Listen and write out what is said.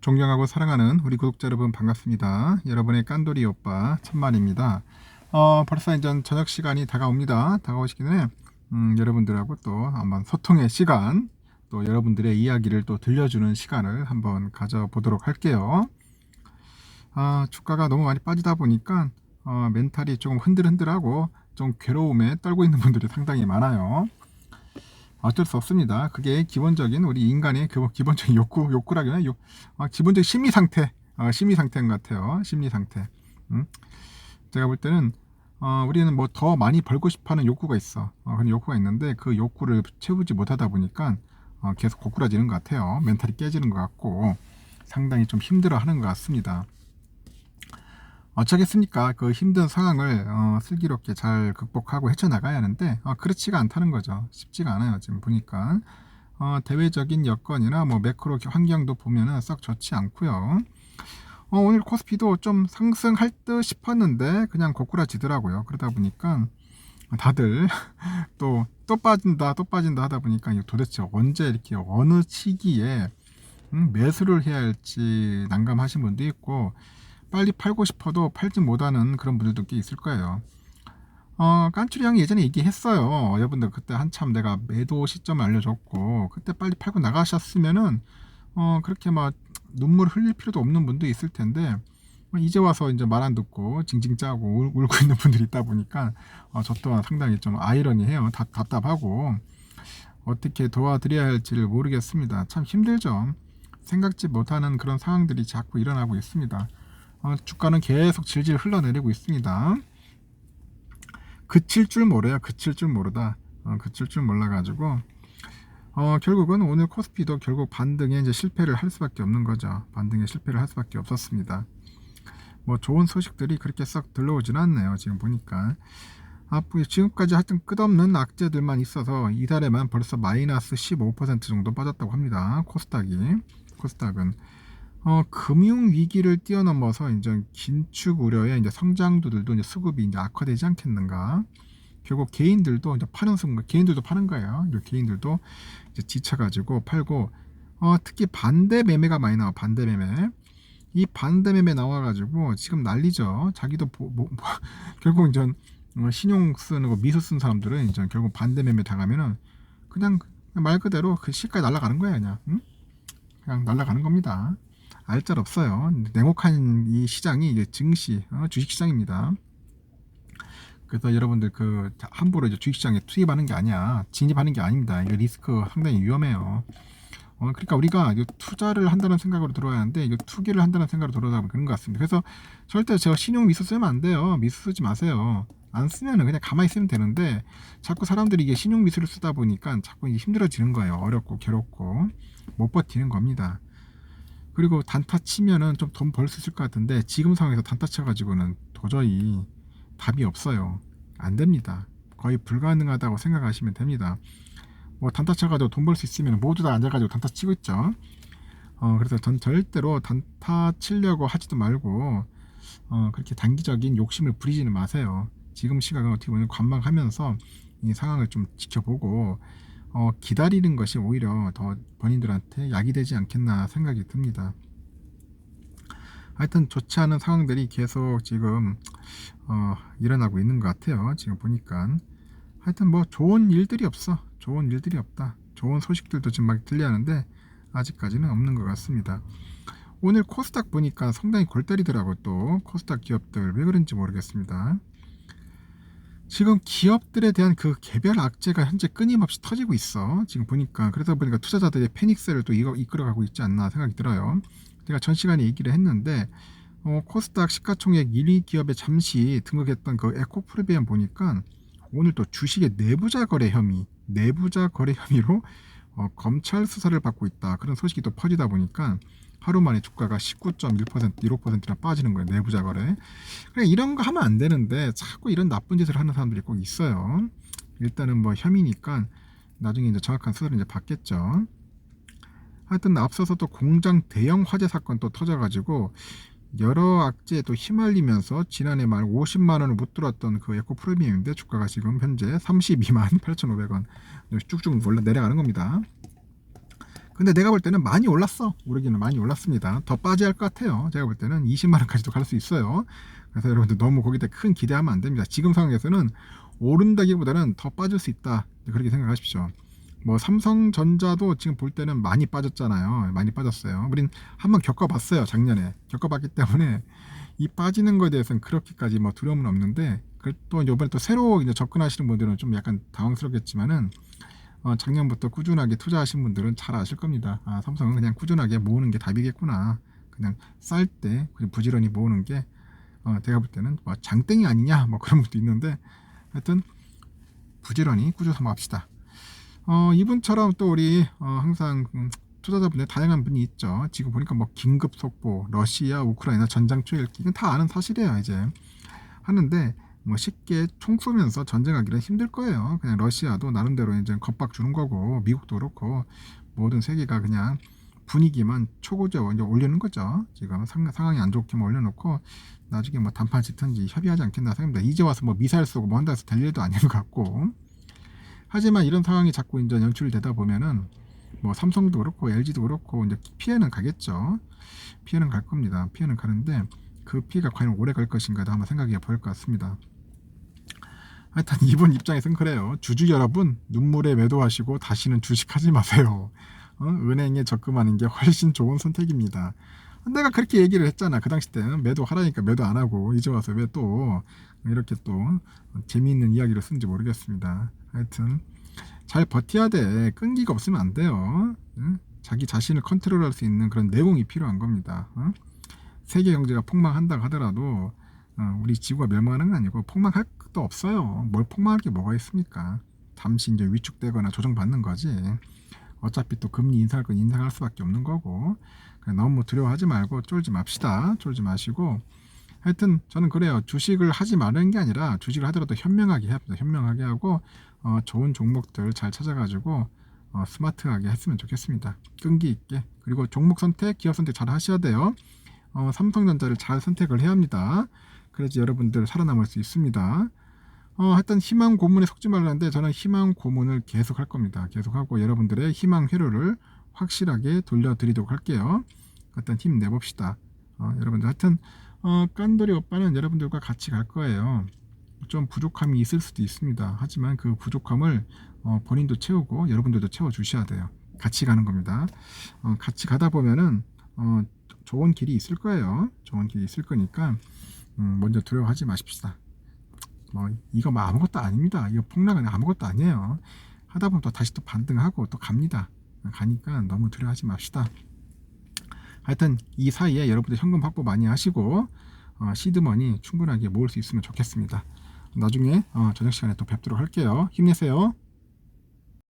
존경하고 사랑하는 우리 구독자 여러분 반갑습니다. 여러분의 깐돌이 오빠 천만입니다. 벌써 이제 저녁 시간이 다가오시기 전에 여러분들하고 또 한번 소통의 시간, 또 여러분들의 이야기를 또 들려주는 시간을 한번 가져보도록 할게요. 주가가 너무 많이 빠지다 보니까 멘탈이 조금 흔들흔들하고 좀 괴로움에 떨고 있는 분들이 상당히 많아요. 어쩔 수 없습니다. 그게 기본적인 우리 인간의 기본적인 욕구라기는 기본적인 심리 상태인 것 같아요. 심리 상태. 제가 볼 때는 우리는 뭐 더 많이 벌고 싶어하는 욕구가 있어. 그런 욕구가 있는데 그 욕구를 채우지 못하다 보니까 계속 고꾸라지는 것 같아요. 멘탈이 깨지는 것 같고 상당히 좀 힘들어하는 것 같습니다. 어쩌겠습니까? 그 힘든 상황을 슬기롭게 잘 극복하고 헤쳐나가야 하는데 그렇지가 않다는 거죠. 쉽지가 않아요. 지금 보니까 대외적인 여건이나 뭐 매크로 환경도 보면은 썩 좋지 않고요. 오늘 코스피도 좀 상승할 듯 싶었는데 그냥 고꾸라지더라고요. 그러다 보니까 다들 또 빠진다 하다 보니까 도대체 언제 이렇게 어느 시기에 매수를 해야 할지 난감하신 분도 있고 빨리 팔고 싶어도 팔지 못하는 그런 분들도 꽤 있을 거예요. 깐추리 형이 예전에 얘기했어요. 여러분들 그때 한참 내가 매도 시점을 알려줬고 그때 빨리 팔고 나가셨으면은 그렇게 막 눈물 흘릴 필요도 없는 분도 있을 텐데 이제 와서 이제 말 안 듣고 징징 짜고 울고 있는 분들이 있다 보니까 저 또한 상당히 좀 아이러니해요. 답답하고 어떻게 도와드려야 할지를 모르겠습니다. 참 힘들죠. 생각지 못하는 그런 상황들이 자꾸 일어나고 있습니다. 주가는 계속 질질 흘러내리고 있습니다. 그칠 줄 모르요. 그칠 줄 모르다. 그칠 줄 몰라가지고 결국은 오늘 코스피도 결국 반등에 이제 실패를 할 수밖에 없는 거죠. 반등에 실패를 할 수밖에 없었습니다. 뭐 좋은 소식들이 그렇게 썩 들러오진 않네요. 지금 보니까 지금까지 하여튼 끝없는 악재들만 있어서 이달에만 벌써 마이너스 15% 정도 빠졌다고 합니다. 코스닥은 금융 위기를 뛰어넘어서 이제 긴축 우려에 이제 성장주들도 이제 수급이 이제 악화되지 않겠는가. 결국 개인들도 이제 개인들도 파는 거예요. 개인들도 이제 지쳐가지고 팔고, 특히 반대 매매가 많이 나와. 반대 매매. 이 반대 매매 나와가지고 지금 난리죠. 자기도 결국 이제 신용 쓰는 거 미수 쓴 사람들은 이제 결국 반대 매매 당하면은 그냥 말 그대로 그 시가에 날아가는 거예요. 그냥 날아가는 겁니다. 알짤 없어요. 냉혹한 이 시장이 이게 증시, 주식시장입니다. 그래서 여러분들 함부로 이제 주식시장에 투입하는 게 아니야. 진입하는 게 아닙니다. 이게 리스크 상당히 위험해요. 그러니까 우리가 투자를 한다는 생각으로 들어야 하는데 투기를 한다는 생각으로 들어오다 보면 그런 것 같습니다. 그래서 절대 제가 신용 미수 쓰면 안 돼요. 미수 쓰지 마세요. 안 쓰면은 그냥 가만히 있으면 되는데 자꾸 사람들이 이게 신용 미수를 쓰다 보니까 자꾸 이게 힘들어지는 거예요. 어렵고 괴롭고 못 버티는 겁니다. 그리고 단타 치면은 좀 돈 벌 수 있을 것 같은데 지금 상황에서 단타 쳐가지고는 도저히 답이 없어요. 안 됩니다. 거의 불가능하다고 생각하시면 됩니다. 뭐 단타 쳐가지고 돈 벌 수 있으면 모두 다 앉아가지고 단타 치고 있죠. 그래서 전 절대로 단타 치려고 하지도 말고 그렇게 단기적인 욕심을 부리지는 마세요. 지금 시각은 어떻게 보면 관망하면서 이 상황을 좀 지켜보고 기다리는 것이 오히려 더 본인들한테 약이 되지 않겠나 생각이 듭니다. 하여튼 좋지 않은 상황들이 계속 지금 일어나고 있는 것 같아요. 지금 보니까 하여튼 뭐 좋은 일들이 없어. 좋은 일들이 없다. 좋은 소식들도 지금 막 들려하는데 아직까지는 없는 것 같습니다. 오늘 코스닥 보니까 상당히 골 때리더라고. 또 코스닥 기업들 왜 그런지 모르겠습니다. 지금 기업들에 대한 그 개별 악재가 현재 끊임없이 터지고 있어. 지금 보니까 그러다 보니까 투자자들의 패닉셀을 또 이끌어가고 있지 않나 생각이 들어요. 제가 전 시간에 얘기를 했는데 코스닥 시가총액 1위 기업에 잠시 등극했던 그 에코프리비안 보니까 오늘 또 주식의 내부자 거래 혐의로 검찰 수사를 받고 있다. 그런 소식이 또 퍼지다 보니까 하루 만에 주가가 19.1%, 15%나 빠지는 거예요. 내부자 거래. 그래 이런 거 하면 안 되는데 자꾸 이런 나쁜 짓을 하는 사람들이 꼭 있어요. 일단은 뭐 혐의니까 나중에 이제 정확한 수사를 이제 받겠죠. 하여튼 앞서서 또 공장 대형 화재 사건 또 터져가지고 여러 악재에 또 휘말리면서 지난해 말 50만 원을 못 들었던 그 에코 프리미엄인데 주가가 지금 현재 32만 8,500원 쭉쭉 내려가는 겁니다. 근데 내가 볼 때는 많이 올랐어. 오르기는 많이 올랐습니다. 더 빠져야 할 것 같아요. 제가 볼 때는 20만원까지도 갈 수 있어요. 그래서 여러분들 너무 거기다 큰 기대하면 안 됩니다. 지금 상황에서는 오른다기보다는 더 빠질 수 있다. 그렇게 생각하십시오. 뭐 삼성전자도 지금 볼 때는 많이 빠졌잖아요. 많이 빠졌어요. 우린 한번 겪어봤어요. 작년에 겪어봤기 때문에 이 빠지는 거에 대해서는 그렇게까지 뭐 두려움은 없는데, 또 이번에 또 새로 이제 접근하시는 분들은 좀 약간 당황스럽겠지만은 작년부터 꾸준하게 투자하신 분들은 잘 아실 겁니다. 삼성은 그냥 꾸준하게 모으는 게 답이겠구나. 그냥 쌀 때 그냥 부지런히 모으는 게 제가 볼 때는 뭐 장땡이 아니냐 뭐 그런 것도 있는데, 하여튼 부지런히 꾸준히 합시다. 이분처럼 또 우리 항상 투자자분들 다양한 분이 있죠. 지금 보니까 뭐 긴급 속보, 러시아, 우크라이나 전장 초읽기, 이건 다 아는 사실이에요. 이제 하는데 뭐 쉽게 총 쏘면서 전쟁하기는 힘들 거예요. 그냥 러시아도 나름대로 이제 겁박 주는 거고, 미국도 그렇고 모든 세계가 그냥 분위기만 초고조 이제 올리는 거죠. 지금 상황이 안 좋게만 올려놓고 나중에 뭐 단판 짓든지 협의하지 않겠나 생각합니다. 이제 와서 뭐 미사일 쏘고 뭐 한다 해서 될 일도 아닌 것 같고. 하지만 이런 상황이 자꾸 이제 연출되다 보면은 뭐 삼성도 그렇고 LG도 그렇고 이제 피해는 가겠죠. 피해는 갈 겁니다. 피해는 가는데 그 피해가 과연 오래 갈 것인가도 한번 생각해 볼 것 같습니다. 하여튼 이분 입장에서는 그래요. 주주 여러분, 눈물에 매도하시고 다시는 주식하지 마세요. 은행에 적금하는 게 훨씬 좋은 선택입니다. 내가 그렇게 얘기를 했잖아. 그 당시 때는 매도하라니까 매도 안 하고 이제 와서 왜 또 이렇게 또 재미있는 이야기를 쓴지 모르겠습니다. 하여튼 잘 버텨야 돼. 끈기가 없으면 안 돼요. 자기 자신을 컨트롤할 수 있는 그런 내공이 필요한 겁니다. 세계 경제가 폭망한다고 하더라도 우리 지구가 멸망하는 건 아니고 폭망할 것도 없어요. 뭘 폭망할 게 뭐가 있습니까? 잠시 이제 위축되거나 조정받는 거지. 어차피 또 금리 인상할 건 인상할 수밖에 없는 거고, 너무 두려워하지 말고 쫄지 맙시다. 쫄지 마시고. 하여튼 저는 그래요. 주식을 하지 말라는 게 아니라 주식을 하더라도 현명하게 해야 합니다. 현명하게 하고 좋은 종목들 잘 찾아가지고 스마트하게 했으면 좋겠습니다. 끈기 있게. 그리고 종목 선택, 기업 선택 잘 하셔야 돼요. 삼성전자를 잘 선택을 해야 합니다. 그래야지 여러분들 살아남을 수 있습니다. 하여튼 희망 고문에 속지 말라는데 저는 희망 고문을 계속 할 겁니다. 계속 하고 여러분들의 희망 회로를 확실하게 돌려드리도록 할게요. 하여튼 힘내봅시다. 여러분들 하여튼 깐돌이 오빠는 여러분들과 같이 갈 거예요. 좀 부족함이 있을 수도 있습니다. 하지만 그 부족함을 본인도 채우고 여러분들도 채워주셔야 돼요. 같이 가는 겁니다. 같이 가다 보면은 좋은 길이 있을 거예요. 좋은 길이 있을 거니까 먼저 두려워하지 마십시다. 이거 뭐 아무것도 아닙니다. 이거 폭락은 아무것도 아니에요. 하다 보면 또 다시 또 반등하고 또 갑니다. 가니까 너무 두려워하지 맙시다. 하여튼 이 사이에 여러분들 현금 확보 많이 하시고 시드머니 충분하게 모을 수 있으면 좋겠습니다. 나중에 저녁 시간에 또 뵙도록 할게요. 힘내세요.